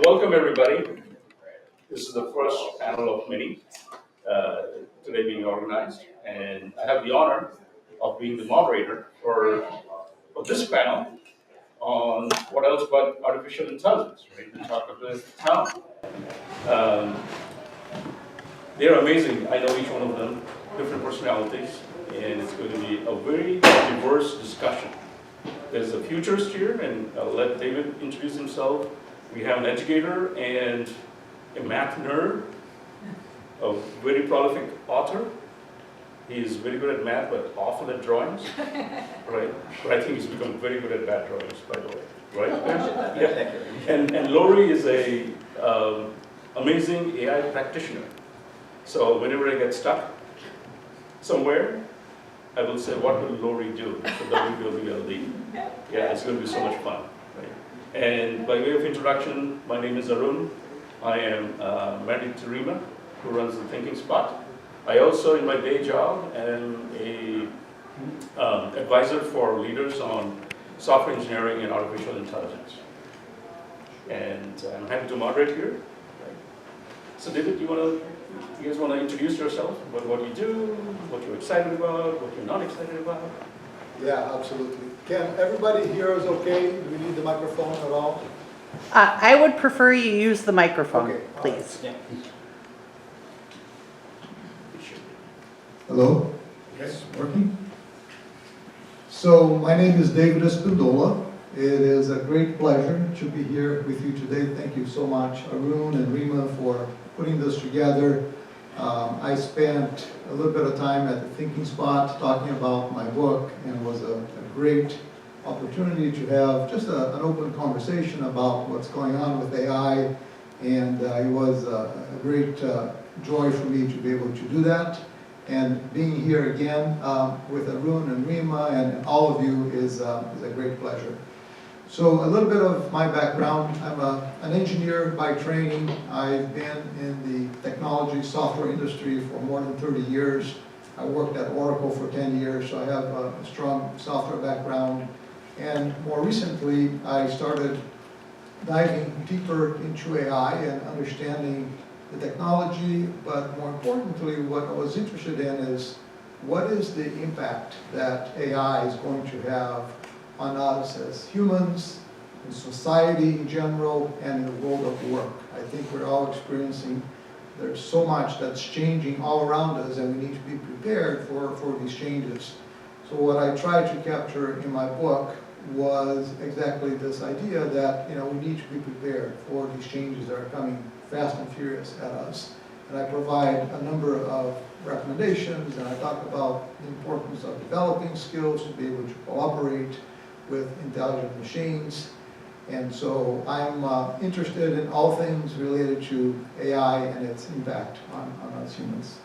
Well, welcome everybody. This is the first panel of many today being organized, and I have the honor of being the moderator for this panel on what else but artificial intelligence, right? The talk of the town. Um, they're amazing. I know each one of them, different personalities, and it's going to be a very diverse discussion. There's a futurist here, and I'll let David introduce himself. We have an educator and a math nerd, a very prolific author. He is very good at math, but awful at drawings, right? But I think he's become very good at bad drawings, by the way, right? Yeah. And Lori is a amazing AI practitioner. So whenever I get stuck somewhere, I will say, what will Lori do? So WWLD. Yeah, it's going to be so much fun. Right? And by way of introduction, my name is Arun. I am married to Rima, who runs the Thinking Spot. I also, in my day job, am a advisor for leaders on software engineering and artificial intelligence. And I'm happy to moderate here. Right? So David, you guys want to introduce yourself, about what you do, what you're excited about, what you're not excited about? Yeah, absolutely. Can everybody hear us okay? Do we need the microphone at all? I would prefer you use the microphone, Okay, please. Yeah. Hello? Yes, working? So my name is David Espindola. It is a great pleasure to be here with you today. Thank you so much, Arun and Rima, for putting this together. I spent a little bit of time at the Thinking Spot talking about my book, and it was a great opportunity to have just an open conversation about what's going on with AI, and it was a great joy for me to be able to do that. And being here again with Arun and Rima and all of you is a great pleasure. So a little bit of my background. I'm an engineer by training. I've been in the technology software industry for more than 30 years. I worked at Oracle for 10 years, so I have a strong software background. And more recently, I started diving deeper into AI and understanding the technology, but more importantly, what I was interested in is what is the impact that AI is going to have on us as humans, in society in general, and in the world of work. I think we're all experiencing, there's so much that's changing all around us, and we need to be prepared for these changes. So what I tried to capture in my book was exactly this idea that we need to be prepared for these changes that are coming fast and furious at us. And I provide a number of recommendations, and I talk about the importance of developing skills to be able to cooperate with intelligent machines. And so I'm interested in all things related to AI and its impact on us humans.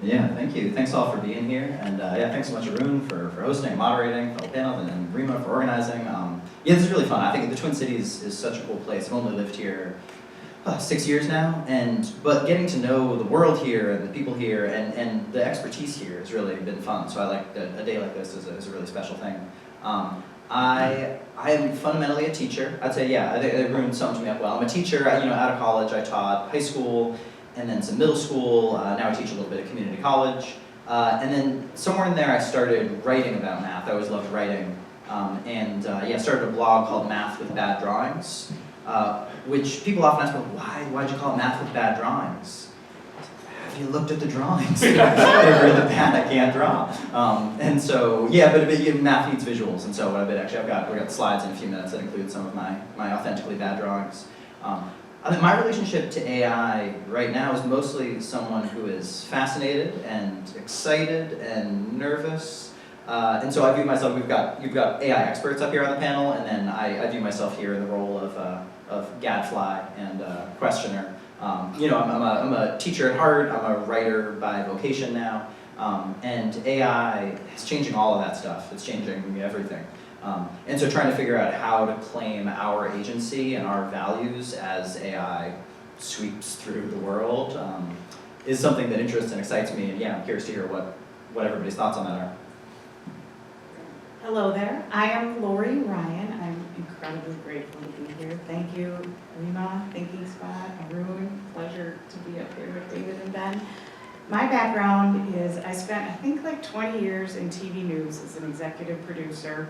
Yeah, thank you. Thanks all for being here. And yeah, thanks so much, Arun, for hosting and moderating the whole panel, and Rima for organizing. Yeah, this is really fun. I think the Twin Cities is such a cool place. I've only lived here 6 years now, but getting to know the world here and the people here and the expertise here has really been fun. So I like a day like this is a really special thing. I am fundamentally a teacher. I'd say, yeah, Arun summed me up well. I'm a teacher. Out of college, I taught high school and then some middle school. Now I teach a little bit at community college. And then somewhere in there, I started writing about math. I always loved writing. I started a blog called Math with Bad Drawings. Which people often ask me, why'd you call it Math with Bad Drawings? Have you looked at the drawings? They're really bad, I can't draw. And so, yeah, but math needs visuals, and so what I did, actually, we've got slides in a few minutes that include some of my authentically bad drawings. I think my relationship to AI right now is mostly someone who is fascinated and excited and nervous. And so I view myself, you've got AI experts up here on the panel, and then I view myself here in the role of gadfly and questioner. I'm a teacher at heart, I'm a writer by vocation now, and AI is changing all of that stuff. It's changing everything. And so trying to figure out how to claim our agency and our values as AI sweeps through the world is something that interests and excites me, and yeah, I'm curious to hear what everybody's thoughts on that are. Hello there, I am Lori Ryan. I'm incredibly grateful to be here. Thank you, Rima, Thinking Spot, Arun. Pleasure to be up here with David and Ben. My background is I spent, I think, like 20 years in TV news as an executive producer,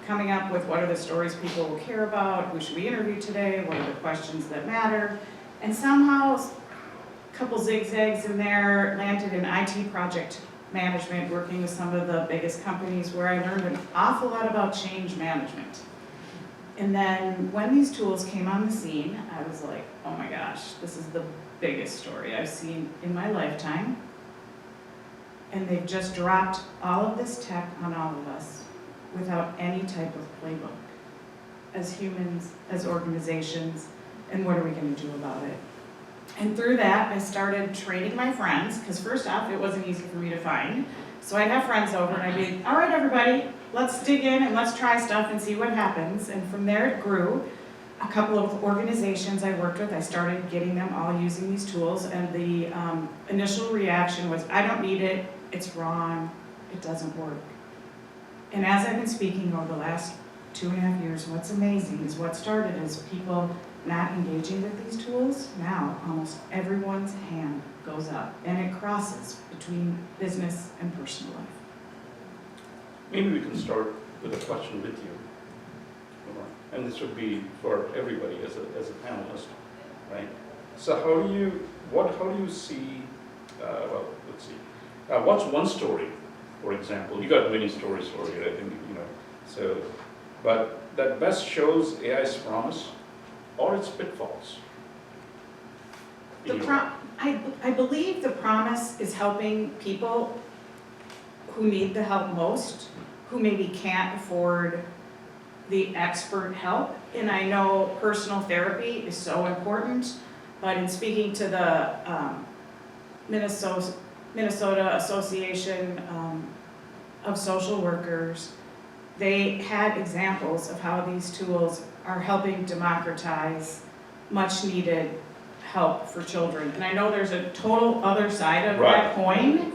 coming up with what are the stories people will care about, who should we interview today, what are the questions that matter, and somehow a couple zigzags in there landed in IT project management, working with some of the biggest companies where I learned an awful lot about change management. And then when these tools came on the scene, I was like, oh my gosh, this is the biggest story I've seen in my lifetime. And they've just dropped all of this tech on all of us without any type of playbook. As humans, as organizations, and what are we gonna do about it? And through that, I started training my friends, because first off, it wasn't easy for me to find. So I'd have friends over and I'd be, all right, everybody, let's dig in and let's try stuff and see what happens. And from there it grew. A couple of organizations I worked with, I started getting them all using these tools, and the initial reaction was, I don't need it, it's wrong, it doesn't work. And as I've been speaking over the last 2.5 years, what's amazing is what started as people not engaging with these tools. Now, almost everyone's hand goes up, and it crosses between business and personal life. Maybe we can start with a question with you. And this would be for everybody as a panelist, right? So how do you see, well, let's see. What's one story, for example? You got many stories for you, I think, so, but that best shows AI's promise or its pitfalls? I believe the promise is helping people who need the help most, who maybe can't afford the expert help. And I know personal therapy is so important, but in speaking to the Minnesota Association of Social Workers, they had examples of how these tools are helping democratize much needed help for children. And I know there's a total other side of that coin.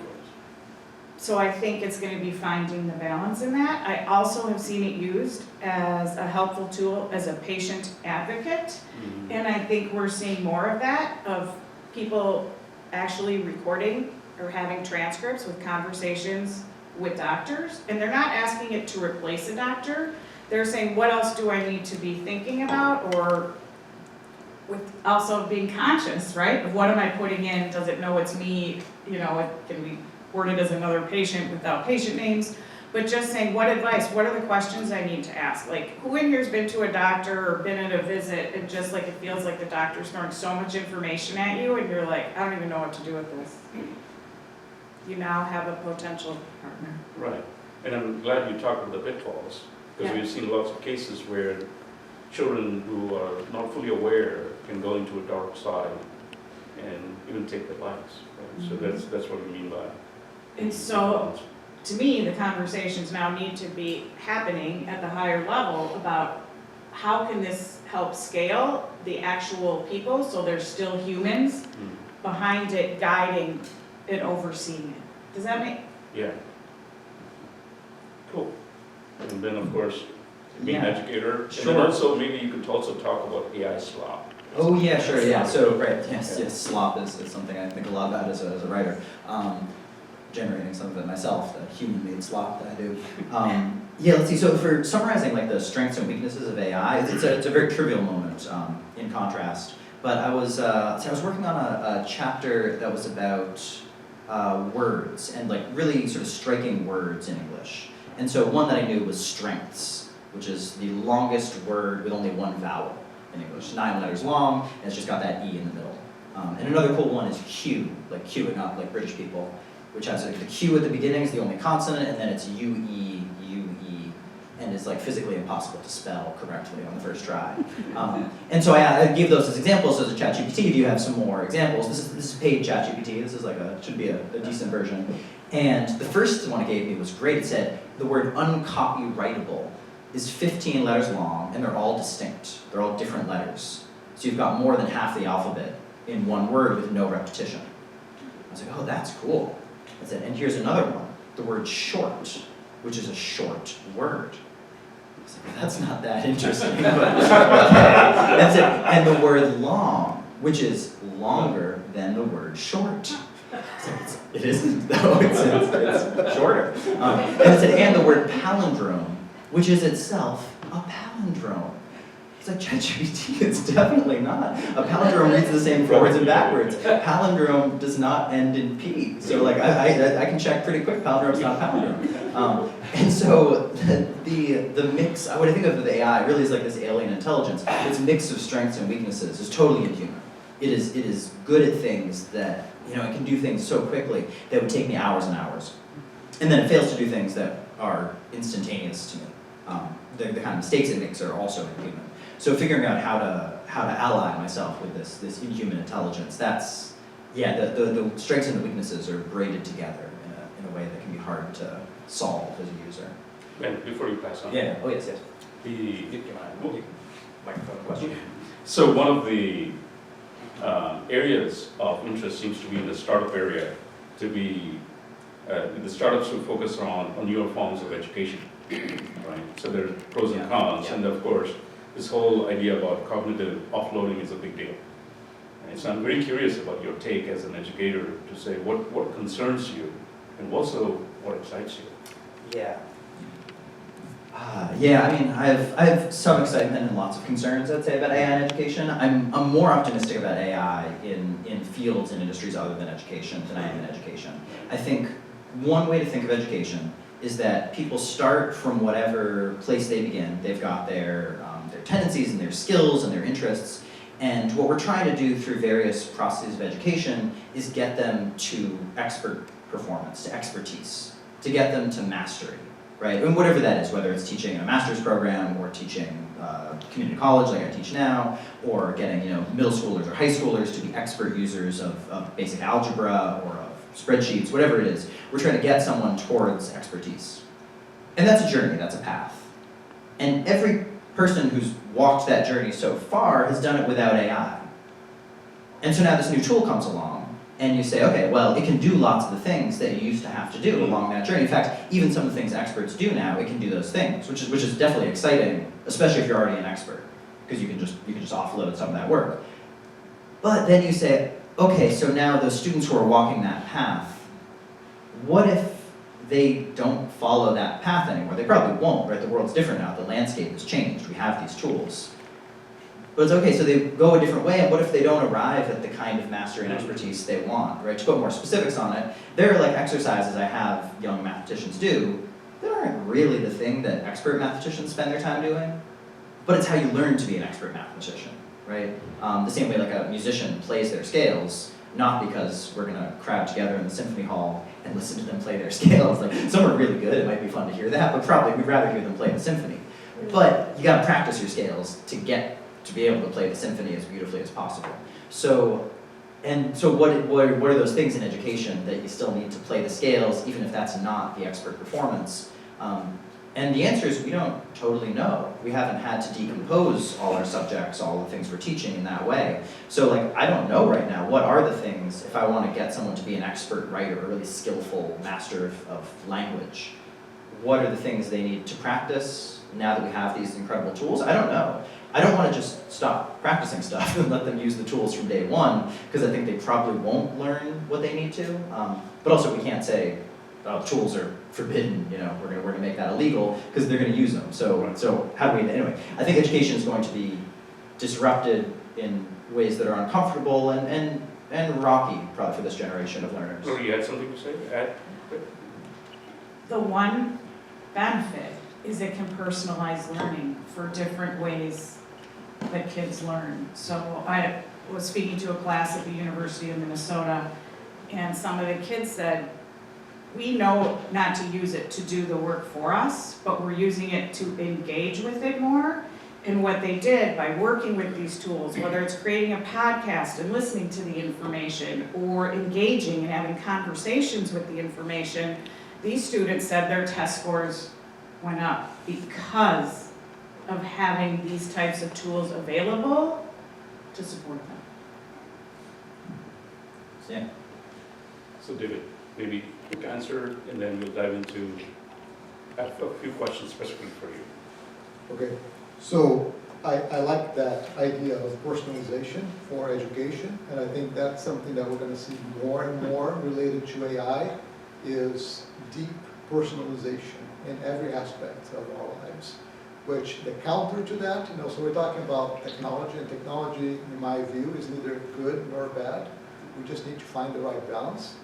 So I think it's going to be finding the balance in that. I also have seen it used as a helpful tool as a patient advocate. Mm-hmm. And I think we're seeing more of that, of people actually recording or having transcripts with conversations with doctors. And they're not asking it to replace a doctor. They're saying, what else do I need to be thinking about? Or with also being conscious, right? Of what am I putting in? Does it know it's me? It can be worded as another patient without patient names, but just saying, what advice, what are the questions I need to ask? Like, who in here's been to a doctor or been at a visit, and just like it feels like the doctor's throwing so much information at you, and you're like, I don't even know what to do with this. You now have a potential partner. Right, and I'm glad you talked about the pitfalls, because we've seen lots of cases where children who are not fully aware can go into a dark side and even take their lives. Right? Mm-hmm. So that's what we mean by. And so, to me, the conversations now need to be happening at the higher level about how can this help scale the actual people so there's still humans behind it, guiding and overseeing it. Does that make? Yeah. Cool. And then, of course, being an educator, sure. And then also maybe you could also talk about AI slop. Oh yeah, sure, yeah. So right, yes, slop is something I think a lot about as a writer. Generating some of it myself, the human-made slop that I do. Yeah, let's see. So for summarizing like the strengths and weaknesses of AI, it's a very trivial moment in contrast. But I was working on a chapter that was about words and like really sort of striking words in English. And so one that I knew was strengths, which is the longest word with only one vowel in English, 9 letters long, and it's just got that E in the middle. And another cool one is Q, like queuing up like British people, which has the Q at the beginning is the only consonant, and then it's UE, and it's like physically impossible to spell correctly on the first try. And so I gave those as examples as a ChatGPT. If you have some more examples, this is paid ChatGPT. This is like should be a decent version. And the first one it gave me was great. It said the word uncopyrightable is 15 letters long, and they're all distinct. They're all different letters. So you've got more than half the alphabet in one word with no repetition. I was like, oh, that's cool. I said, and here's another one, the word short, which is a short word. So that's not that interesting, but okay. That's it. And the word long, which is longer than the word short. So it isn't, though, it's shorter. And it said, and the word palindrome, which is itself a palindrome. It's like ChatGPT, it's definitely not. A palindrome reads the same forwards and backwards. Palindrome does not end in P. So like I can check pretty quick, palindrome's not a palindrome. And so the mix, what I think of the AI really is like this alien intelligence. Its mix of strengths and weaknesses is totally inhuman. It is good at things that, it can do things so quickly that would take me hours and hours. And then it fails to do things that are instantaneous to me. The kind of mistakes it makes are also inhuman. So figuring out how to ally myself with this inhuman intelligence, that's, the strengths and the weaknesses are braided together in a way that can be hard to solve as a user. Ben, before you pass on. Yeah, oh yes. Microphone question. So one of the areas of interest seems to be in the startup area, to be the startups who focus on newer forms of education, right? So there are pros and cons, and of course, this whole idea about cognitive offloading is a big deal. And so I'm very curious about your take as an educator to say what concerns you, and also what excites you. Yeah. I have some excitement and lots of concerns, I'd say, about AI in education. I'm more optimistic about AI in fields and industries other than education than I am in education. I think one way to think of education is that people start from whatever place they begin. They've got their tendencies and their skills and their interests, and what we're trying to do through various processes of education is get them to expert performance, to expertise, to get them to mastery. Right, and whatever that is, whether it's teaching a master's program or teaching community college like I teach now, or getting middle schoolers or high schoolers to be expert users of basic algebra or of spreadsheets, whatever it is, we're trying to get someone towards expertise. And that's a journey, that's a path. And every person who's walked that journey so far has done it without AI. And so now this new tool comes along, and you say, okay, well, it can do lots of the things that you used to have to do along that journey. In fact, even some of the things experts do now, it can do those things, which is definitely exciting, especially if you're already an expert, because you can just offload some of that work. But then you say, okay, so now those students who are walking that path, what if they don't follow that path anymore? They probably won't, right? The world's different now. The landscape has changed. We have these tools. But it's okay, so they go a different way, and what if they don't arrive at the kind of mastery and expertise they want, right? To put more specifics on it, there are like exercises I have young mathematicians do that aren't really the thing that expert mathematicians spend their time doing, but it's how you learn to be an expert mathematician, right? The same way like a musician plays their scales, not because we're gonna crowd together in the symphony hall and listen to them play their scales. Like, some are really good, it might be fun to hear that, but probably we'd rather hear them play the symphony. But you gotta practice your scales to be able to play the symphony as beautifully as possible. So what are those things in education that you still need to play the scales, even if that's not the expert performance? And the answer is we don't totally know. We haven't had to decompose all our subjects, all the things we're teaching in that way. So like, I don't know right now, what are the things, if I want to get someone to be an expert writer, a really skillful master of language, what are the things they need to practice now that we have these incredible tools? I don't know. I don't want to just stop practicing stuff and let them use the tools from day one, because I think they probably won't learn what they need to. But also we can't say, tools are forbidden, we're gonna make that illegal, because they're gonna use them. So how do we, anyway, I think education is going to be disrupted in ways that are uncomfortable and rocky, probably for this generation of learners. Lori, you had something to say? Add? The one benefit is it can personalize learning for different ways that kids learn. So I was speaking to a class at the University of Minnesota, and some of the kids said, we know not to use it to do the work for us, but we're using it to engage with it more. And what they did by working with these tools, whether it's creating a podcast and listening to the information, or engaging and having conversations with the information, these students said their test scores went up because of having these types of tools available to support them. Yeah. So David, maybe quick answer, and then we'll dive into, I have a few questions specifically for you. Okay, so I like that idea of personalization for education, and I think that's something that we're going to see more and more related to AI, is deep personalization in every aspect of our lives. Which the counter to that, so we're talking about technology, and technology, in my view, is neither good nor bad. We just need to find the right balance.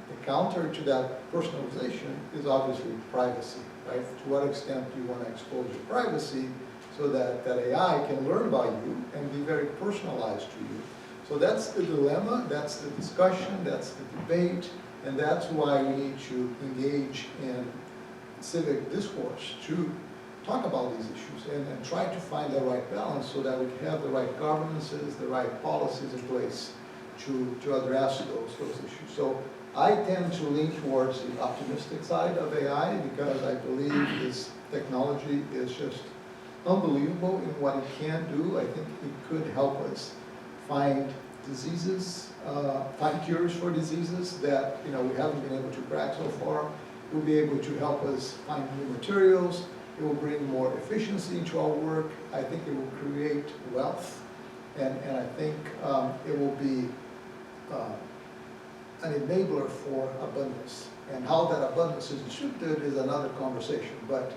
The counter to that personalization is obviously privacy, right? To what extent do you want to expose your privacy so that AI can learn about you and be very personalized to you? So that's the dilemma, that's the discussion, that's the debate, and that's why we need to engage in civic discourse to talk about these issues and try to find the right balance so that we can have the right governances, the right policies in place to address those issues. So I tend to lean towards the optimistic side of AI because I believe this technology is just unbelievable in what it can do. I think it could help us find diseases, find cures for diseases that we haven't been able to crack so far. It will be able to help us find new materials. It will bring more efficiency into our work. I think it will create wealth, and I think it will be an enabler for abundance. And how that abundance is distributed is another conversation, but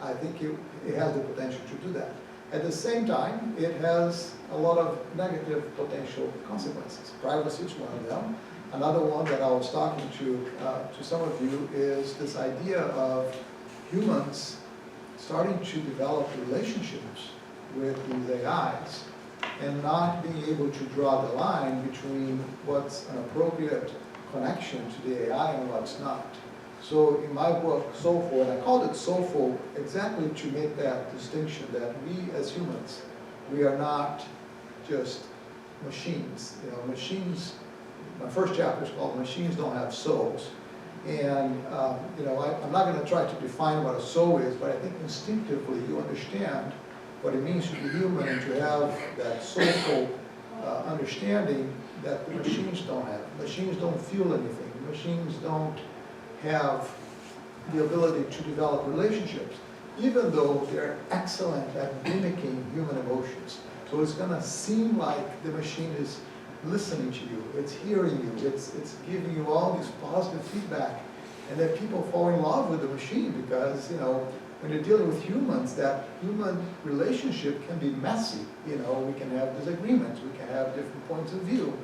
I think it has the potential to do that. At the same time, it has a lot of negative potential consequences. Privacy is one of them. Another one that I was talking to some of you is this idea of humans starting to develop relationships with these AIs and not being able to draw the line between what's an appropriate connection to the AI and what's not. So in my book, Soulful, and I called it Soulful exactly to make that distinction that we as humans, we are not just machines. Machines, my first chapter is called Machines Don't Have Souls. And I'm not going to try to define what a soul is, but I think instinctively you understand what it means to be human and to have that soulful understanding that the machines don't have. Machines don't feel anything. Machines don't have the ability to develop relationships, even though they're excellent at mimicking human emotions. So it's going to seem like the machine is listening to you, it's hearing you, it's giving you all this positive feedback, and then people fall in love with the machine because, when you're dealing with humans, that human relationship can be messy. We can have disagreements, we can have different points of view.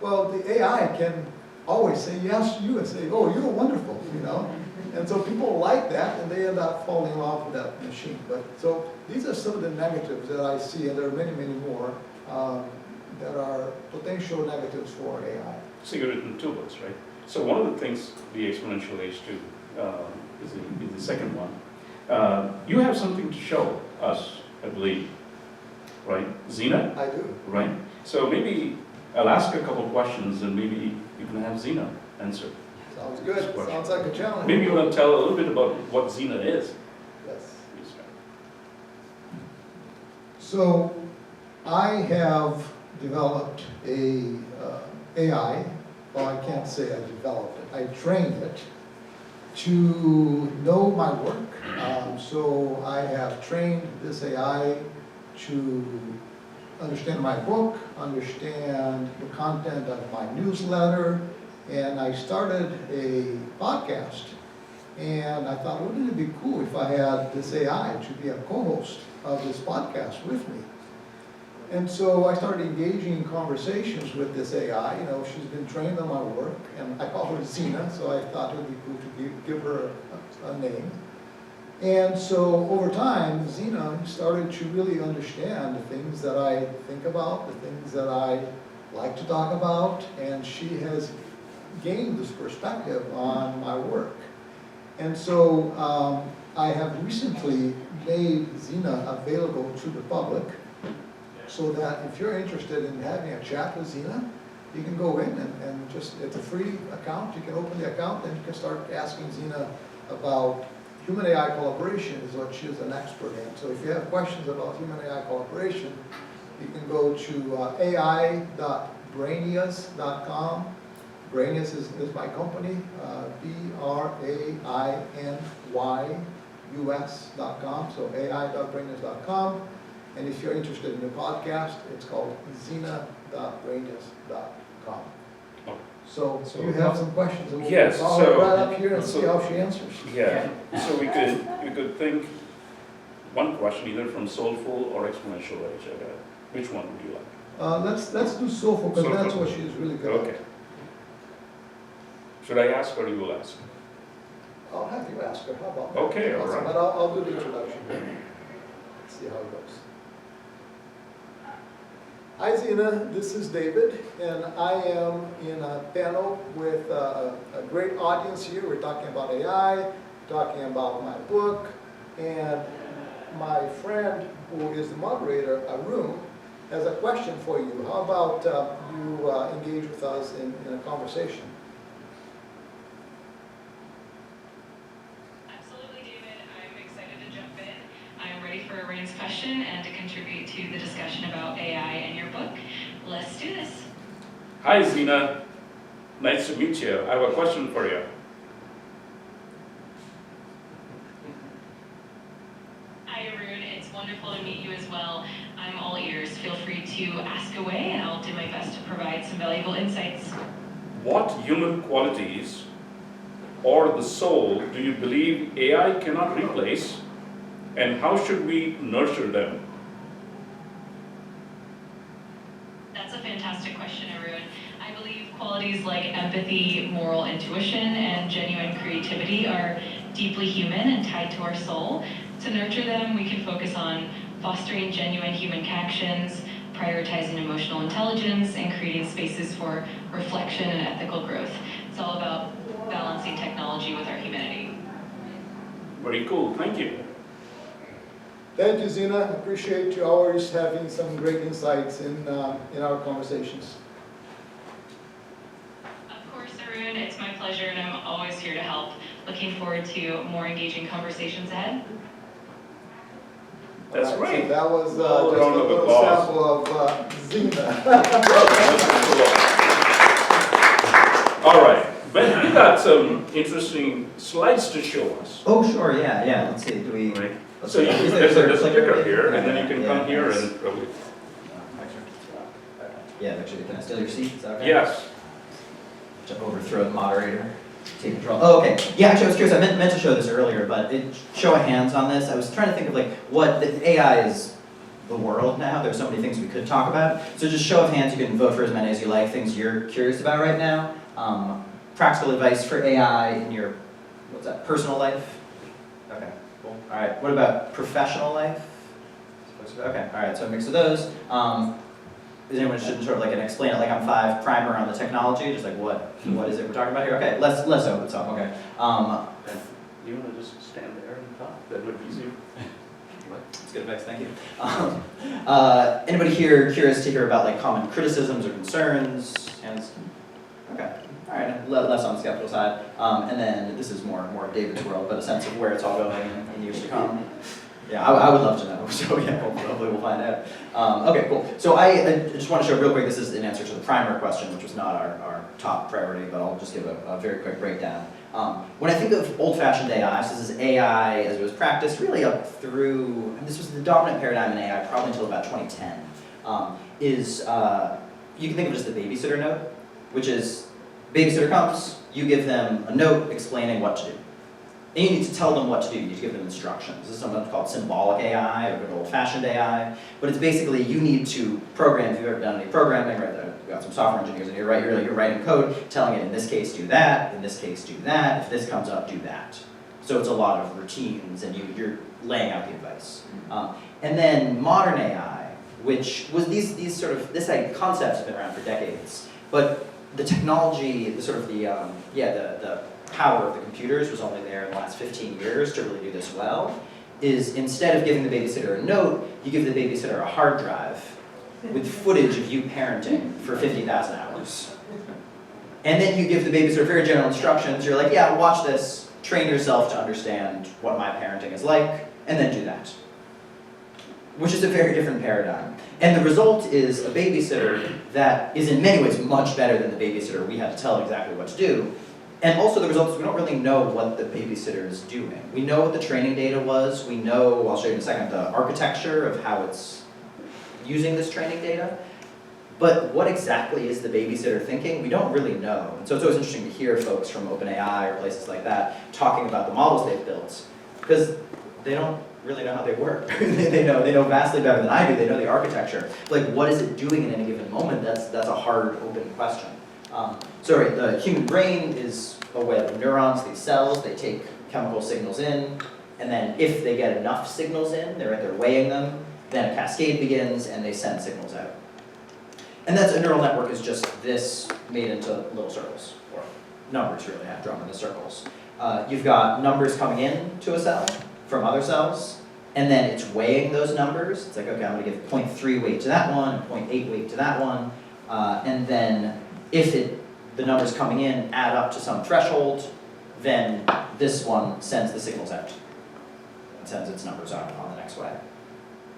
Well, the AI can always say yes to you and say, oh, you're wonderful, And so people like that, and they end up falling in love with that machine. But so these are some of the negatives that I see, and there are many, many more. That are potential negatives for AI. So you've written 2 books, right? So one of the things, the exponential age 2, is the second one. You have something to show us, I believe, right? Zena? I do. Right? So maybe I'll ask a couple questions and maybe you can have Zena answer. Sounds good. Sounds like a challenge. Maybe you want to tell a little bit about what Zena is. Yes. So I have developed a AI, well, I can't say I developed it, I trained it to know my work. So I have trained this AI to understand my book, understand the content of my newsletter, and I started a podcast. And I thought, wouldn't it be cool if I had this AI to be a co-host of this podcast with me? And so I started engaging in conversations with this AI. She's been trained on my work, and I call her Zena, so I thought it would be cool to give her a name. And so over time, Zena started to really understand the things that I think about, the things that I like to talk about, and she has gained this perspective on my work. And so I have recently made Zena available to the public, so that if you're interested in having a chat with Zena, you can go in and just, it's a free account, you can open the account and you can start asking Zena about human AI collaboration is what she is an expert in. So if you have questions about human AI collaboration, you can go to ai.brainius.com. Brainius is my company, ai.brainers.us.com, so ai.brainers.com. And if you're interested in the podcast, it's called zina.brainers.com. Oh. So you have some questions, and we'll Yes, call so- her right up here and see how she answers. Yeah, so we could think one question either from soulful or exponential age. Which one would you like? Let's do soulful, because that's Soulful. what she's really good at. Okay. Should I ask or you will ask? I'll have you ask her, how about that? Okay, all right. But I'll do the introduction. Let's see how it goes. Hi Zina, this is David, and I am in a panel with a great audience here. We're talking about AI, talking about my book, and my friend who is the moderator, Arun, has a question for you. How about you engage with us in a conversation? Absolutely, David. I'm excited to jump in. I'm ready for Arun's question and to contribute to the discussion about AI and your book. Let's do this. Hi Zina, nice to meet you. I have a question for you. Hi, Arun. It's wonderful to meet you as well. I'm all ears. Feel free to ask away, and I'll do my best to provide some valuable insights. What human qualities or the soul do you believe AI cannot replace, and how should we nurture them? That's a fantastic question, Arun. I believe qualities like empathy, moral intuition, and genuine creativity are deeply human and tied to our soul. To nurture them, we can focus on fostering genuine human connections, prioritizing emotional intelligence, and creating spaces for reflection and ethical growth. It's all about balancing technology with our humanity. Very cool, thank you. Thank you, Zina. Appreciate you always having some great insights in our conversations. Of course, Arun, it's my pleasure, and I'm always here to help. Looking forward to more engaging conversations ahead. That's All right, great. So that was Well, just a round of little applause. sample of Zina. All right, Ben, you got some interesting slides to show us. Oh, sure, yeah. Let's see, do we? Right. let's So see. there's a clicker? clicker here, and then you can Yeah, come here yes. and probably, Yeah, actually, can I steal your seat? Is that okay? yes. To overthrow the moderator, take control. Oh, okay. Yeah, actually, I was curious. I meant to show this earlier, but show of hands on this. I was trying to think of like what the AI is. The world now. There's so many things we could talk about. So just show of hands. You can vote for as many as you like. Things you're curious about right now. Practical advice for AI in your personal life. Okay, cool. All right. What about professional life? Okay. All right. So a mix of those. Is anyone interested in sort of like an explain it like I'm 5 primer on the technology? Just like what is it we're talking about here? Okay, let's open this up. Okay. You want to just stand there and talk? That would be easier. That's good advice. Thank you. Anybody here curious to hear about like common criticisms or concerns? Hands. Okay. All right. Less on the skeptical side. And then this is more David's world, but a sense of where it's all going in years to come. Yeah, I would love to know. So yeah, hopefully we'll find out. Okay, cool. So I just want to show real quick, this is an answer to the primer question, which was not our top priority, but I'll just give a very quick breakdown. When I think of old-fashioned AI, so this is AI as it was practiced really up through, and this was the dominant paradigm in AI probably until about 2010, you can think of it as the babysitter note, which is babysitter comes, you give them a note explaining what to do. And you need to tell them what to do, you need to give them instructions. This is something called symbolic AI or good old-fashioned AI, but it's basically you need to program, if you've ever done any programming, right, you've got some software engineers in here, right, you're writing code, telling it in this case do that, in this case do that, if this comes up do that. So it's a lot of routines and you're laying out the advice. And then modern AI, which was this concept has been around for decades, but the technology, the power of the computers was only there in the last 15 years to really do this well, is instead of giving the babysitter a note, you give the babysitter a hard drive with footage of you parenting for 50,000 hours. And then you give the babysitter very general instructions, you're like, yeah, watch this, train yourself to understand what my parenting is like, and then do that. Which is a very different paradigm. And the result is a babysitter that is in many ways much better than the babysitter we had to tell exactly what to do, And also the results, we don't really know what the babysitter is doing. We know what the training data was. We know, I'll show you in a second, the architecture of how it's using this training data. But what exactly is the babysitter thinking? We don't really know. And so it's always interesting to hear folks from OpenAI or places like that talking about the models they've built, because they don't really know how they work. they know vastly better than I do. They know the architecture. Like, what is it doing in any given moment? That's a hard, open question. The human brain is a web of neurons, these cells. They take chemical signals in, and then if they get enough signals in, they're weighing them, then a cascade begins, and they send signals out. And that's a neural network is just this made into little circles, or numbers really, drawn into circles. You've got numbers coming in to a cell from other cells, and then it's weighing those numbers. It's like, okay, I'm gonna give 0.3 weight to that one, and 0.8 weight to that one, and then if the numbers coming in add up to some threshold, then this one sends the signals out and sends its numbers out on the next way.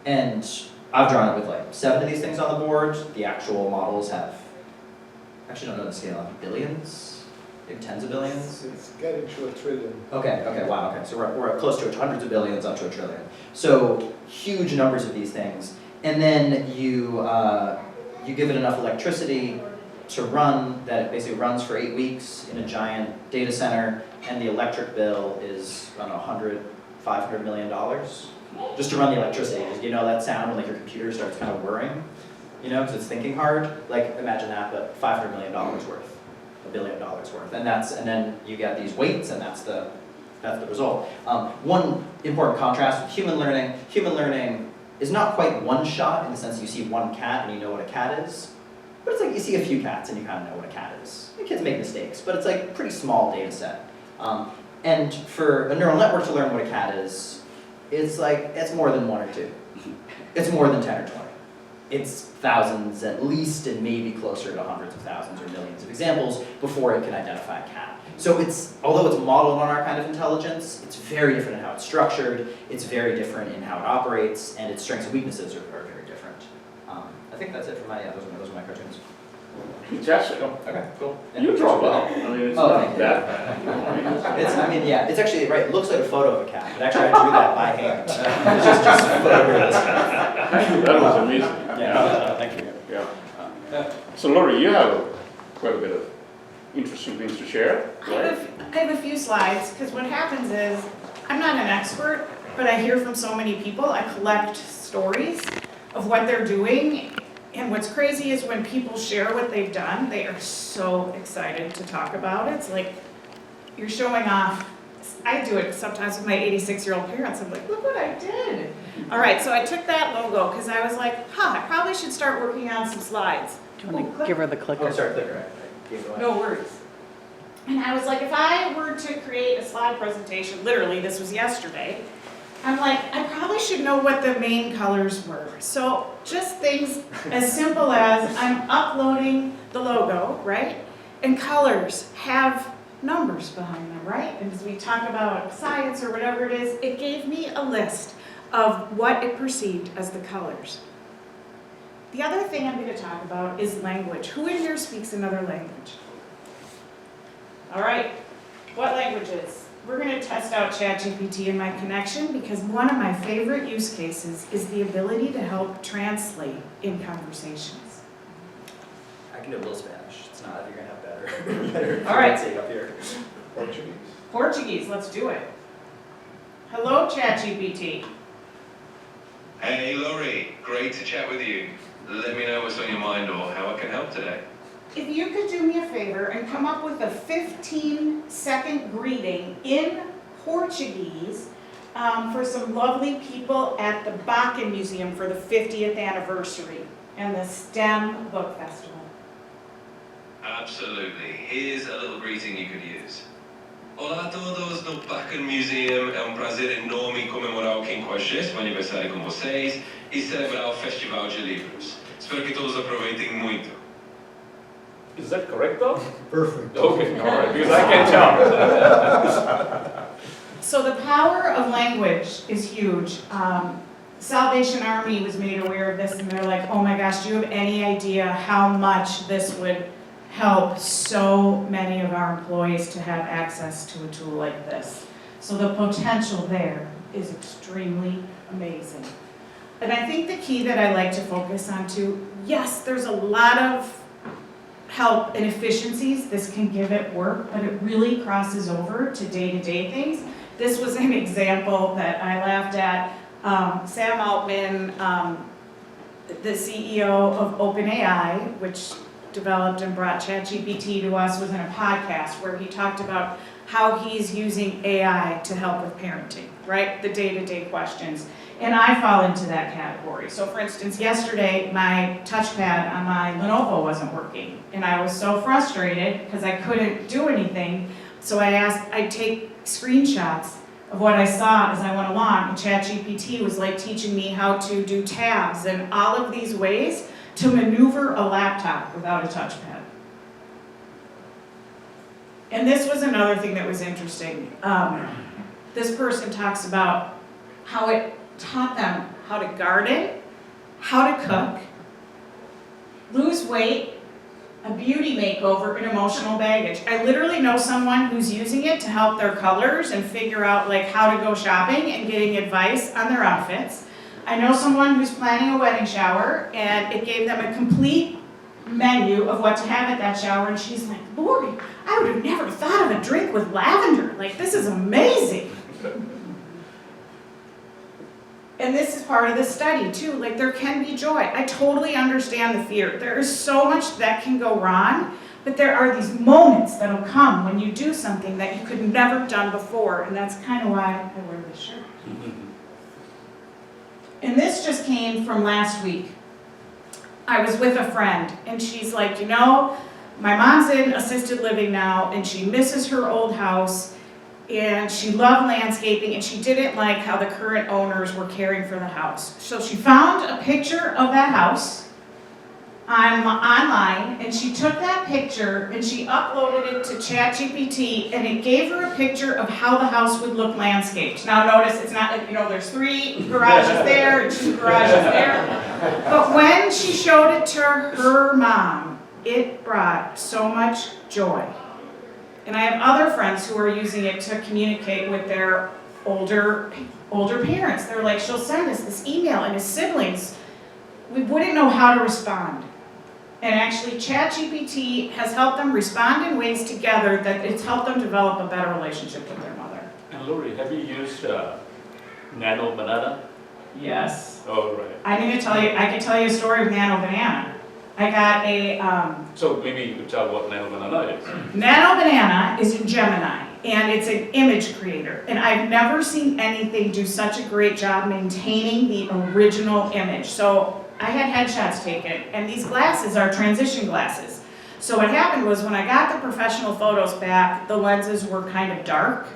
And I've drawn it with like 7 of these things on the board. The actual models have, actually don't know the scale, of billions, maybe tens of billions. It's getting to 1 trillion. Okay, wow, okay. So we're close to hundreds of billions up to 1 trillion. So huge numbers of these things. And then you give it enough electricity to run, that it basically runs for 8 weeks in a giant data center, and the electric bill is, I don't know, $500 million, just to run the electricity. You know that sound when like your computer starts kind of whirring, because it's thinking hard? Like, imagine that, but $500 million worth, $1 billion worth. And then you get these weights, and that's the result. One important contrast with human learning is not quite one shot in the sense you see one cat and you know what a cat is. But it's like you see a few cats and you kind of know what a cat is. The kids make mistakes, but it's like a pretty small data set. And for a neural network to learn what a cat is, it's more than 1 or 2. It's more than 10 or 20. It's thousands at least, and maybe closer to hundreds of thousands or millions of examples before it can identify a cat. So although it's modeled on our kind of intelligence, it's very different in how it's structured, it's very different in how it operates, and its strengths and weaknesses are very different. I think that's it for my, those are my cartoons. Fantastic. Okay, cool. You draw well. I mean, it's not that bad. It's actually, right, it looks like a photo of a cat, but actually I drew that by hand. It's just photographs. Thank you, that was amazing. Thank you. Yeah. So Lori, you have quite a bit of interesting things to share, right? I have a few slides, because what happens is, I'm not an expert, but I hear from so many people, I collect stories of what they're doing, and what's crazy is when people share what they've done, they are so excited to talk about it. It's like, you're showing off. I do it sometimes with my 86-year-old parents. I'm like, look what I did. All right, so I took that logo, because I was like, I probably should start working on some slides. Do you want to give her the clicker? Oh, sorry, clicker. I gave it away. No worries. And I was like, if I were to create a slide presentation, literally, this was yesterday, I'm like, I probably should know what the main colors were. So just things as simple as I'm uploading the logo, right? And colors have numbers behind them, right? And as we talk about science or whatever it is, it gave me a list of what it perceived as the colors. The other thing I'm going to talk about is language. Who in here speaks another language? All right, what languages? We're going to test out ChatGPT and my connection, because one of my favorite use cases is the ability to help translate in conversations. I can do a little Spanish. It's not, you're going to have better All right. fluency up here. Portuguese, let's do it. Hello, ChatGPT. Hey Laurie, great to chat with you. Let me know what's on your mind or how I can help today. If you could do me a favor and come up with a 15-second greeting in Portuguese for some lovely people at the Bakken Museum for the 50th anniversary and the STEM Book Festival. Absolutely. Here's a little greeting you could use. Olá a todos no Bakken Museum. É prazer enorme comemorar o 50º aniversário com vocês e celebrar o Festival de Livros. Espero que todos aproveitem muito. Is that correct though? Perfect. Okay, all right, because I can't tell. So the power of language is huge. Salvation Army was made aware of this, and they're like, oh my gosh, do you have any idea how much this would help so many of our employees to have access to a tool like this. So the potential there is extremely amazing. And I think the key that I like to focus on too, yes, there's a lot of help and efficiencies this can give at work, but it really crosses over to day-to-day things. This was an example that I laughed at. Sam Altman, the CEO of OpenAI, which developed and brought ChatGPT to us, was in a podcast where he talked about how he's using AI to help with parenting, right? The day-to-day questions. And I fall into that category. So for instance, yesterday, my touchpad on my Lenovo wasn't working. And I was so frustrated because I couldn't do anything. So I'd take screenshots of what I saw as I went along. And ChatGPT was like teaching me how to do tabs and all of these ways to maneuver a laptop without a touchpad. And this was another thing that was interesting. This person talks about how it taught them how to garden, how to cook, lose weight, a beauty makeover, and emotional baggage. I literally know someone who's using it to help their colors and figure out like how to go shopping and getting advice on their outfits. I know someone who's planning a wedding shower and it gave them a complete menu of what to have at that shower, and she's like, Lori, I would have never thought of a drink with lavender. Like, this is amazing. And this is part of the study too, like there can be joy. I totally understand the fear. There is so much that can go wrong, but there are these moments that'll come when you do something that you could never have done before, and that's kind of why I wear this shirt. And this just came from last week. I was with a friend, and she's like, you know, my mom's in assisted living now, and she misses her old house, and she loved landscaping, and she didn't like how the current owners were caring for the house. So she found a picture of that house online, and she took that picture and she uploaded it to ChatGPT, and it gave her a picture of how the house would look landscaped. Now notice it's not like, you know, there's 3 garages there and 2 garages there. But when she showed it to her mom, it brought so much joy. And I have other friends who are using it to communicate with their older parents. They're like, she'll send us this email, and his siblings, we wouldn't know how to respond. And actually, ChatGPT has helped them respond in ways together that it's helped them develop a better relationship with their mother. And Lori, have you used Nano Banana? Yes. Oh, right. I can tell you a story of Nano Banana. I got a, So maybe you could tell what Nano Banana is. Nano Banana is in Gemini, and it's an image creator. And I've never seen anything do such a great job maintaining the original image. So I had headshots taken, and these glasses are transition glasses. So what happened was when I got the professional photos back, the lenses were kind of dark.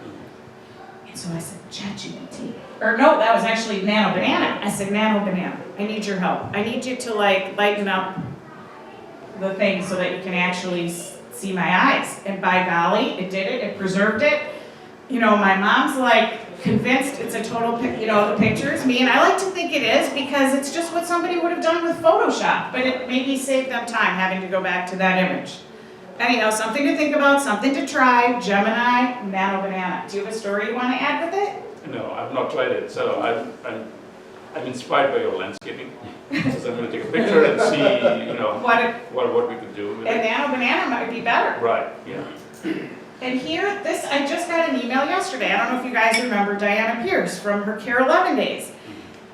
And so I said, ChatGPT. Or no, that was actually Nano Banana. I said, Nano Banana, I need your help. I need you to like lighten up the thing so that you can actually see my eyes. And by golly, it did it. It preserved it. You know, my mom's like convinced it's a total, you know, the picture is me. And I like to think it is because it's just what somebody would have done with Photoshop. But it maybe saved them time having to go back to that image. Anyhow, something to think about, something to try. Gemini, Nano Banana. Do you have a story you want to add with it? No, I've not tried it. So I'm inspired by your landscaping. So I'm going to take a picture and see, you know, what we could do with And it. Nano Banana might be better. Right, yeah. And here, I just got an email yesterday. I don't know if you guys remember Diana Pierce from her Care 11 days.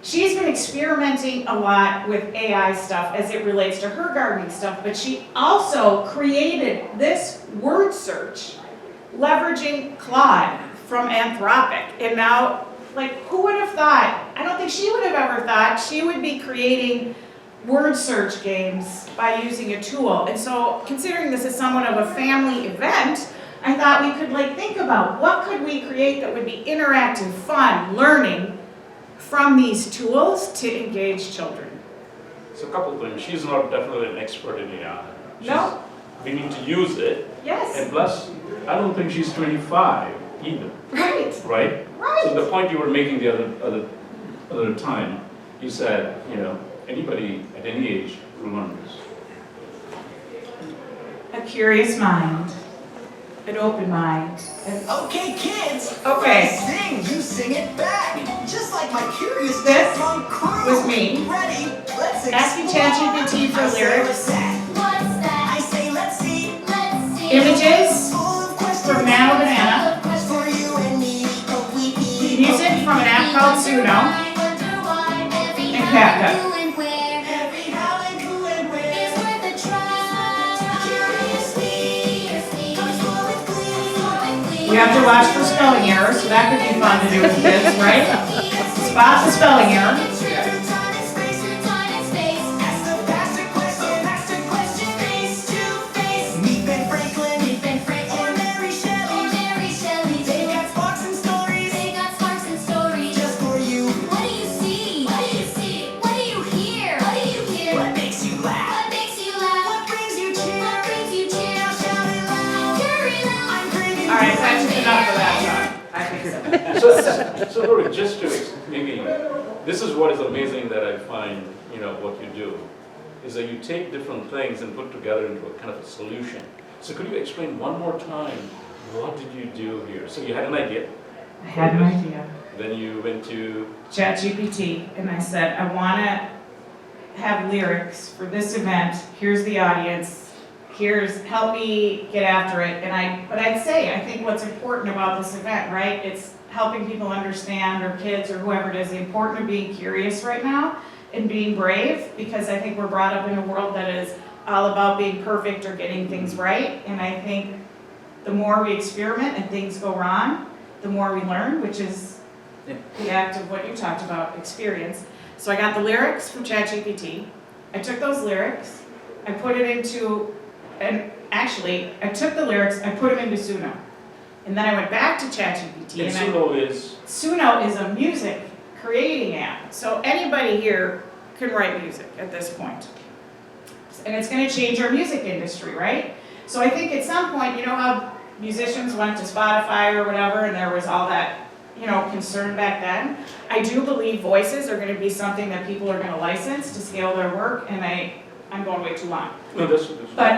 She's been experimenting a lot with AI stuff as it relates to her gardening stuff, but she also created this word search leveraging Claude from Anthropic. And now, like, who would have thought? I don't think she would have ever thought she would be creating word search games by using a tool. And so, considering this is somewhat of a family event, I thought we could like think about what could we create that would be interactive, fun, learning from these tools to engage children. So a couple of things. She's not definitely an expert in AI. No. We need to use it. Yes. And plus, I don't think she's 25 either. Right. Right? Right. So the point you were making the other time, you said, you know, anybody at any age will learn this. A curious mind, an open mind. Okay, kids. Okay. When I sing, you sing it back. Just like my curious This chipmunk crew. was me. Ready? Let's Asking explore. ChatGPT for I say, lyrics. what's that? What's that? I say, let's see. Let's see. Images Full of questions. from Nano Banana. For you and me, but we need Music from an app called Suno. And CapCut. every how and who and where. Curious me. Come explore with glee. We have to watch for spelling errors, so that could be fun to do with kids, right? Spot the spelling error. Time and space. Ask the pastor question, face to face. Meet Ben Franklin. Or Mary Shelley. They got sparks and stories. Just for you. What do you see? What do you see? What do you hear? What do you hear? What makes you laugh? What makes you laugh? What brings you cheer? What brings you cheer? Now shout it loud. Hurry loud. I'm craving All right, you. that's enough for that song. I think so. So Lori, just to maybe, this is what is amazing that I find, what you do, is that you take different things and put together into a kind of a solution. So could you explain one more time, what did you do here? So you had an idea, I had an idea. then you went to, ChatGPT, and I said, I want to have lyrics for this event. Here's the audience. Help me get after it. But I'd say, I think what's important about this event, right? It's helping people understand, or kids, or whoever it is, the importance of being curious right now and being brave, because I think we're brought up in a world that is all about being perfect or getting things right. And I think the more we experiment and things go wrong, the more we learn, which is the act of what you talked about, experience. So I got the lyrics from ChatGPT. I took those lyrics, I put it into, and actually, I took the lyrics, I put them into Suno. And then I went back to ChatGPT. and And Suno is, Suno is a music creating app. So anybody here can write music at this point. And it's gonna change our music industry, right? So I think at some point, you know how musicians went to Spotify or whatever, and there was all that, concern back then? I do believe voices are gonna be something that people are gonna license to scale their work, and I'm going way too long. no, this But,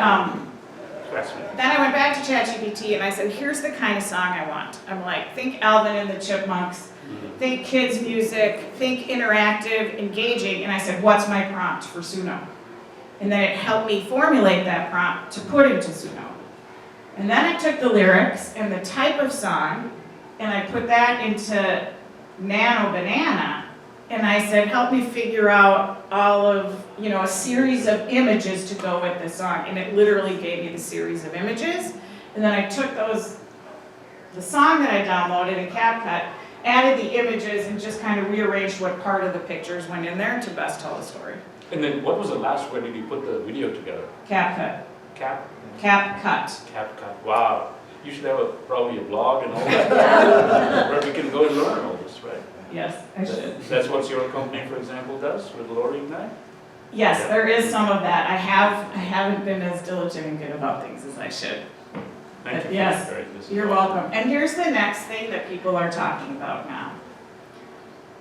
fascinating. then I went back to ChatGPT and I said, here's the kind of song I want. I'm like, think Alvin and the Chipmunks, think kids music, think interactive, engaging, and I said, what's my prompt for Suno? And then it helped me formulate that prompt to put into Suno. And then I took the lyrics and the type of song, and I put that into Nano Banana, and I said, help me figure out all of, a series of images to go with the song. And it literally gave me the series of images. And then I took the song that I downloaded in CapCut, added the images, and just kind of rearranged what part of the pictures went in there to best tell the story. And then what was the last, where did you put the video together? CapCut. CapCut, wow. You should have probably a blog and all that, where we can go and learn all this, right? Yes, I should. That's what your company, for example, does with Lori and I? Yes, there is some of that. I haven't been as diligent and good about things as I should. Thank you. Yes, Great. This is you're awesome. welcome. And here's the next thing that people are talking about now.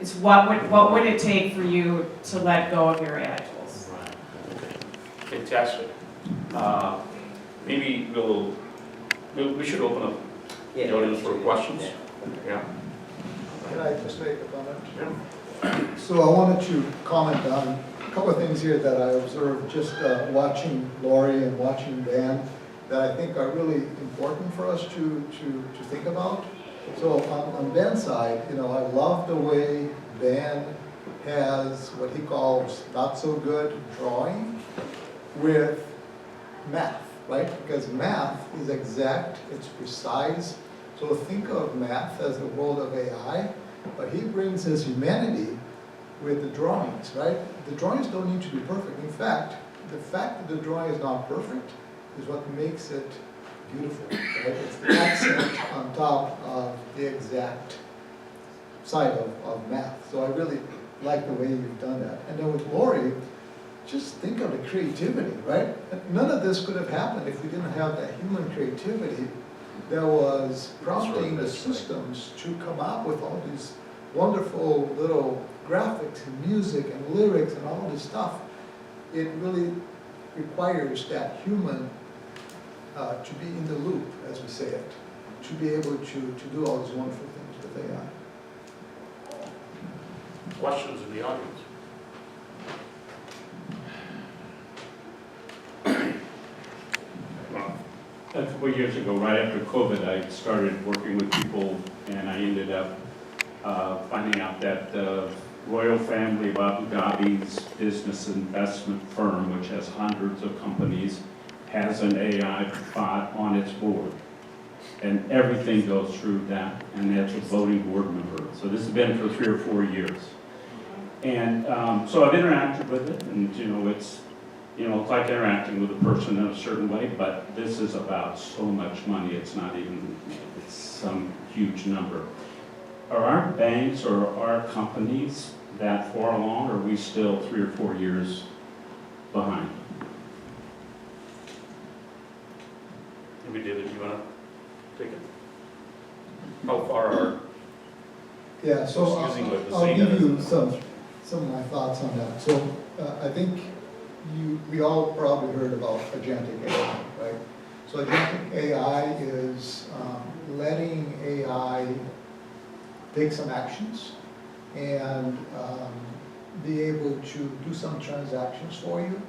Is what would it take for you to let go of your AI tools? Right, okay. Fantastic. Maybe we should open up the audience for questions. Yeah. Can I just make a comment? Yeah. So I wanted to comment on a couple of things here that I observed just watching Lori and watching Dan that I think are really important for us to think about. So on Ben's side, I love the way Ben has what he calls not so good drawing with math, right? Because math is exact, it's precise. So think of math as the world of AI, but he brings his humanity with the drawings, right? The drawings don't need to be perfect. In fact, the fact that the drawing is not perfect is what makes it beautiful, right? It's the accent on top of the exact side of math. So I really like the way you've done that. And then with Lori, just think of the creativity, right? None of this could have happened if we didn't have that human creativity that was prompting the systems to come up with all these wonderful little graphics and music and lyrics and all this stuff. It really requires that human to be in the loop, as we say it, to be able to do all these wonderful things with AI. Questions in the audience? A couple of years ago, right after COVID, I started working with people, and I ended up finding out that the royal family of Abu Dhabi's business investment firm, which has hundreds of companies, has an AI bot on its board. And everything goes through that, and that's a voting board member. So this has been for 3 or 4 years. And so I've interacted with it, and it's like interacting with a person in a certain way, but this is about so much money, it's some huge number. Are our banks or our companies that far along, or are we still 3 or 4 years behind? Maybe David, you want to take it? How far are, Yeah, so Just using what the I'll saying give is. you some of my thoughts on that. So I think we all probably heard about agentic AI, right? So agentic AI is letting AI take some actions and be able to do some transactions for you,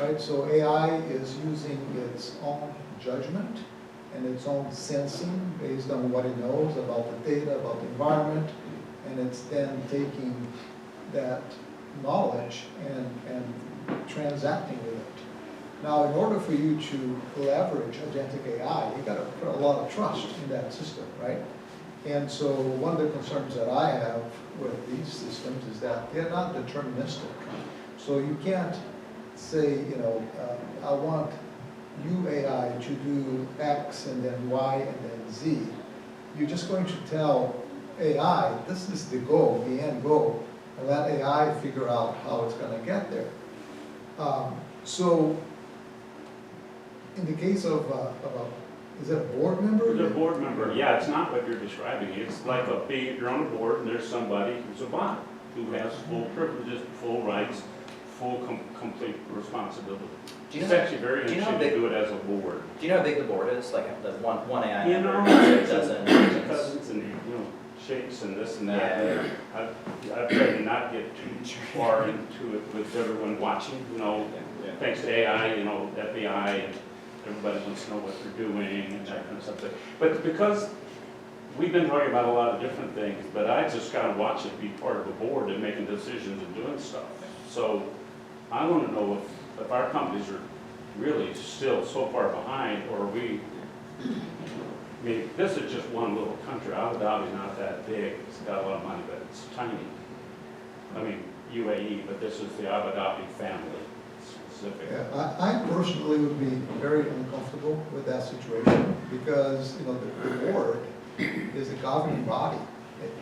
right? So AI is using its own judgment and its own sensing based on what it knows about the data, about the environment, and it's then taking that knowledge and transacting with it. Now, in order for you to leverage agentic AI, you got to put a lot of trust in that system, right? And so one of the concerns that I have with these systems is that they're not deterministic. So you can't say, I want you AI to do X and then Y and then Z. You're just going to tell AI, this is the goal, the end goal, and let AI figure out how it's going to get there. So in the case of is it a board member? The board member, yeah, it's not what you're describing. It's like you're on a board and there's somebody who's a bot, who has full privileges, full rights, full complete responsibility. It's actually very interesting to do it as a board. Do you know how big the board is? Like the one AI You member? know, doesn't. cousins and, shapes and this and that. Yeah. I've tried to not get too far into it with everyone watching, thanks to AI, FBI, and everybody wants to know what they're doing and that kind of stuff. But because we've been talking about a lot of different things, but I just kind of watch it be part of the board and making decisions and doing stuff. So I want to know if our companies are really still so far behind, or are we, I mean, this is just one little country. Abu Dhabi's not that big. It's got a lot of money, but it's tiny. I mean, UAE, but this is the Abu Dhabi family specific. Yeah, I personally would be very uncomfortable with that situation because, the board is a governing body.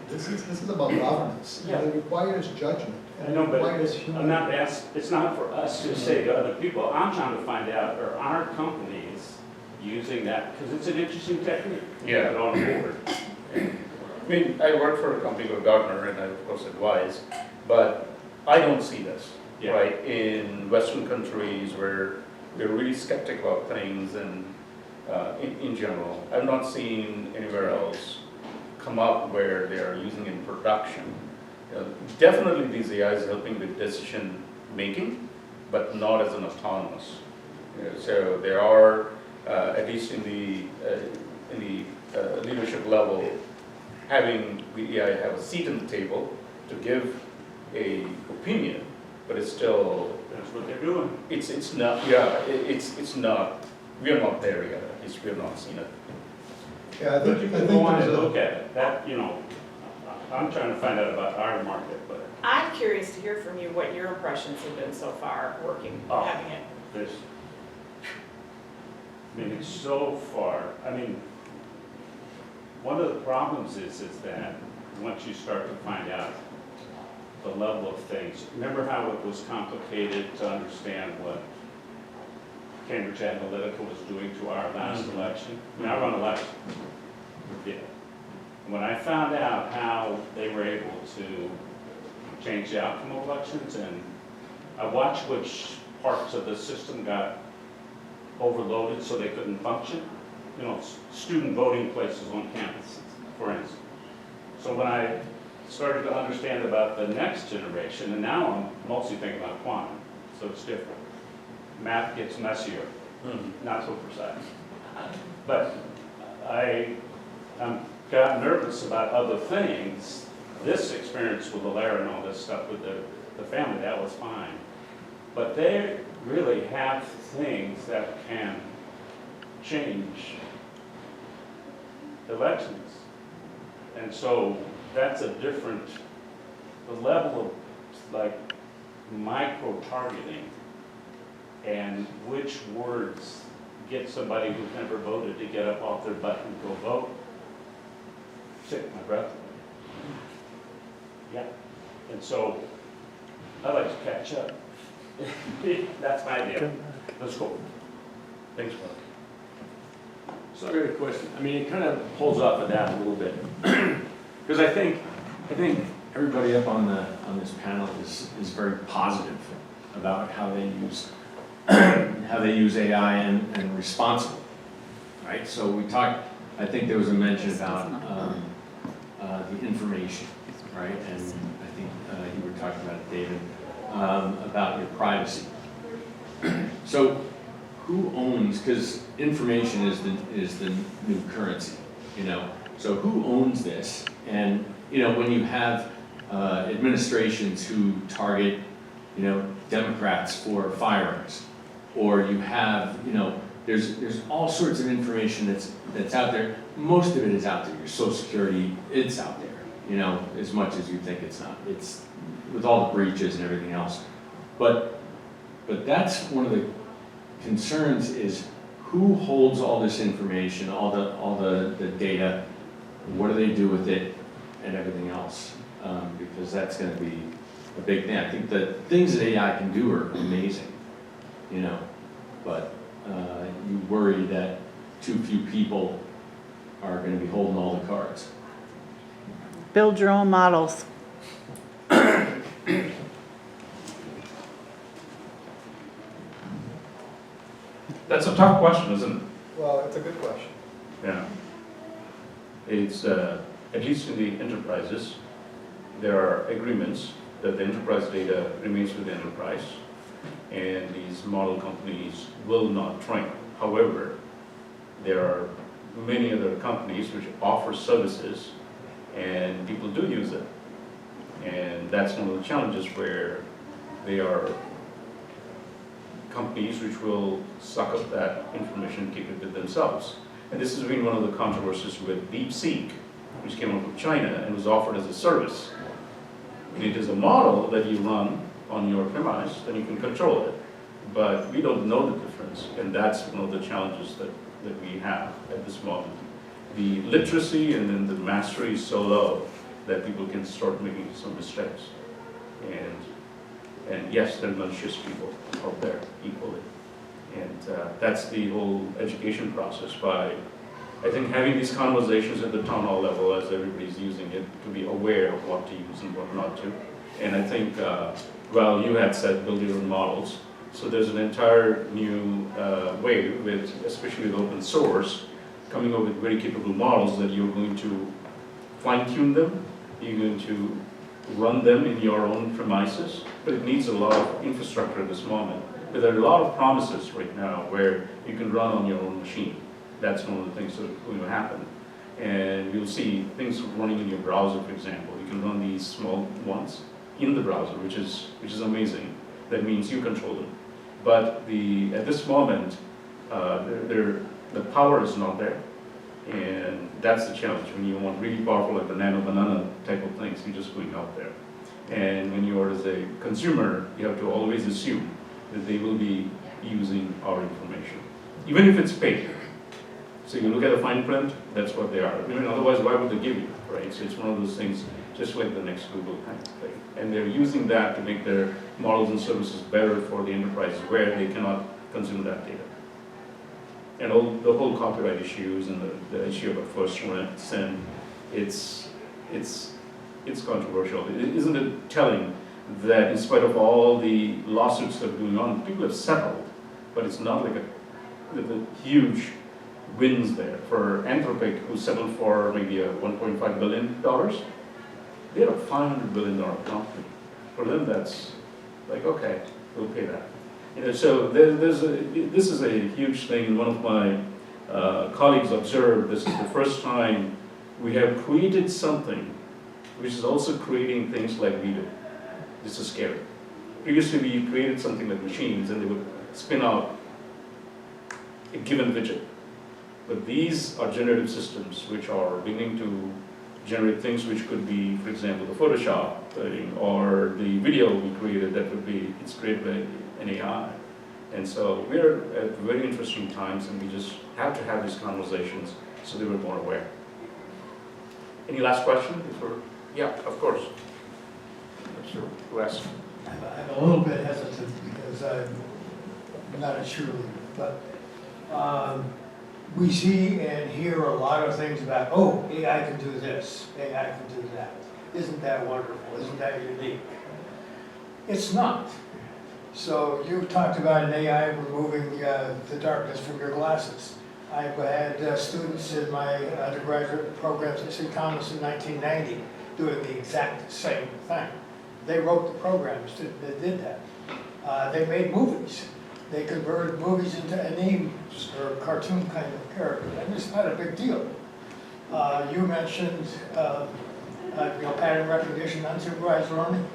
This is about governance. Yeah. It requires judgment. I know, but requires I'm human. not it's not for us to say to other people. I'm trying to find out, are our companies using that? Because it's an interesting technique. Yeah. To put on board. I mean, I work for a company called Gartner, and I of course advise, but I don't see this, Yeah. right? In Western countries where they're really skeptical about things and in general, I've not seen anywhere else come up where they are using in production. Definitely these AI is helping with decision making, but not as an autonomous. So there are, at least in the leadership level, having the AI have a seat at the table to give a opinion, but it's still, That's what they're doing. it's not, yeah, it's not, we are not there yet, at least we have not seen it. Yeah, I But you think can go on there's and a- look at it. That, I'm trying to find out about our market, but I'm curious to hear from you what your impressions have been so far working, Oh. having it. there's, it's so far. I mean, one of the problems is that once you start to find out the level of things, remember how it was complicated to understand what Cambridge Analytica was doing to our last election? I mean, I run elections. Yeah. When I found out how they were able to change the outcome of elections, and I watched which parts of the system got overloaded so they couldn't function. You know, student voting places on campus, for instance. So when I started to understand about the next generation, and now I'm mostly thinking about quantum, so it's different. Math gets messier, not so precise. But I'm got nervous about other things. This experience with the layer and all this stuff with the family, that was fine. But they really have things that can change elections. And so that's a different, the level of like micro-targeting and which words get somebody who's never voted to get up off their butt and go vote. Take my breath away. Yeah. And so I like to catch up. That's my idea. Let's go. Thanks, Mark. So I got a question. I mean, it kind of pulls off of that a little bit. Because I think everybody up on this panel is very positive about how they use AI and responsible, right? So we talked, I think there was a mention about the information, right? And I think you were talking about it, David, about your privacy. So who owns, because information is the new currency, you know? So who owns this? And, you know, when you have administrations who target, you know, Democrats for firearms, or you have, you know, there's all sorts of information that's out there. Most of it is out there. Your Social Security, it's out there, you know, as much as you think it's not. It's with all the breaches and everything else. But that's one of the concerns is who holds all this information, all the data, what do they do with it, and everything else, because that's going to be a big thing. I think the things that AI can do are amazing, you know, but you worry that too few people are going to be holding all the cards. Build your own models. That's a tough question, isn't it? Well, it's a good question. Yeah. It's, at least in the enterprises, there are agreements that the enterprise data remains with the enterprise, and these model companies will not train. However, there are many other companies which offer services, and people do use it. And that's one of the challenges where they are companies which will suck up that information and keep it with themselves. And this has been one of the controversies with DeepSeek, which came out of China and was offered as a service. And it is a model that you run on your premise, then you can control it. But we don't know the difference, and that's one of the challenges that we have at this moment. The literacy and then the mastery is so low that people can start making some mistakes. And yes, there are malicious people out there equally. And that's the whole education process by, I think, having these conversations at the town hall level as everybody's using it to be aware of what to use and what not to. And I think, well, you had said build your own models. So there's an entire new wave with, especially with open source, coming up with very capable models that you're going to fine tune them, you're going to run them in your own premises, but it needs a lot of infrastructure at this moment. But there are a lot of promises right now where you can run on your own machine. That's one of the things that are going to happen. And you'll see things running in your browser, for example. You can run these small ones in the browser, which is amazing. That means you control them. But at this moment, the power is not there. And that's the challenge. When you want really powerful, like the nano banana type of things, you're just going out there. And when you are as a consumer, you have to always assume that they will be using our information, even if it's paid. So you look at the fine print, that's what they are. I mean, otherwise, why would they give you, right? So it's one of those things, just like the next Google kind of thing. And they're using that to make their models and services better for the enterprises where they cannot consume that data. And the whole copyright issues and the issue of a first sin, it's controversial. Isn't it telling that in spite of all the lawsuits that are going on, people have settled, but it's not like a the huge wins there. For Anthropic, who settled for maybe a $1.5 billion, they're a $500 billion company. For them, that's like, okay, we'll pay that. So this is a huge thing. One of my colleagues observed this is the first time we have created something which is also creating things like we do. This is scary. Previously, we created something like machines and they would spin out a given widget. But these are generative systems which are beginning to generate things which could be, for example, the Photoshop or the video we created that would be, it's created by an AI. And so we're at very interesting times and we just have to have these conversations so that we're more aware. Any last question before? Yeah, of course. That's your last. I'm a little bit hesitant because I'm not a cheerleader, but we see and hear a lot of things about, oh, AI can do this, AI can do that. Isn't that wonderful? Isn't that unique? It's not. So you talked about an AI removing the darkness from your glasses. I've had students in my undergraduate programs at St. Thomas in 1990 doing the exact same thing. They wrote the programs that did that. They made movies. They converted movies into animes or cartoon kind of characters, and it's not a big deal. You mentioned pattern recognition, unsupervised learning.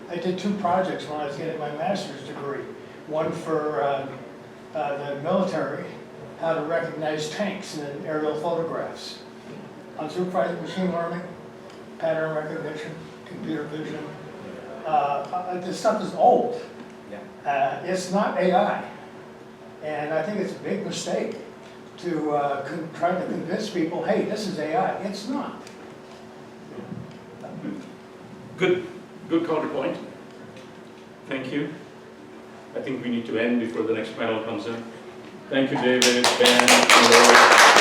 I did 2 projects when I was getting my master's degree. One for the military, how to recognize tanks in aerial photographs. Unsupervised machine learning, pattern recognition, computer vision. This stuff is old. It's not AI. And I think it's a big mistake to try to convince people, hey, this is AI. It's not. Good counterpoint. Thank you. I think we need to end before the next panel comes in. Thank you, David, Ben,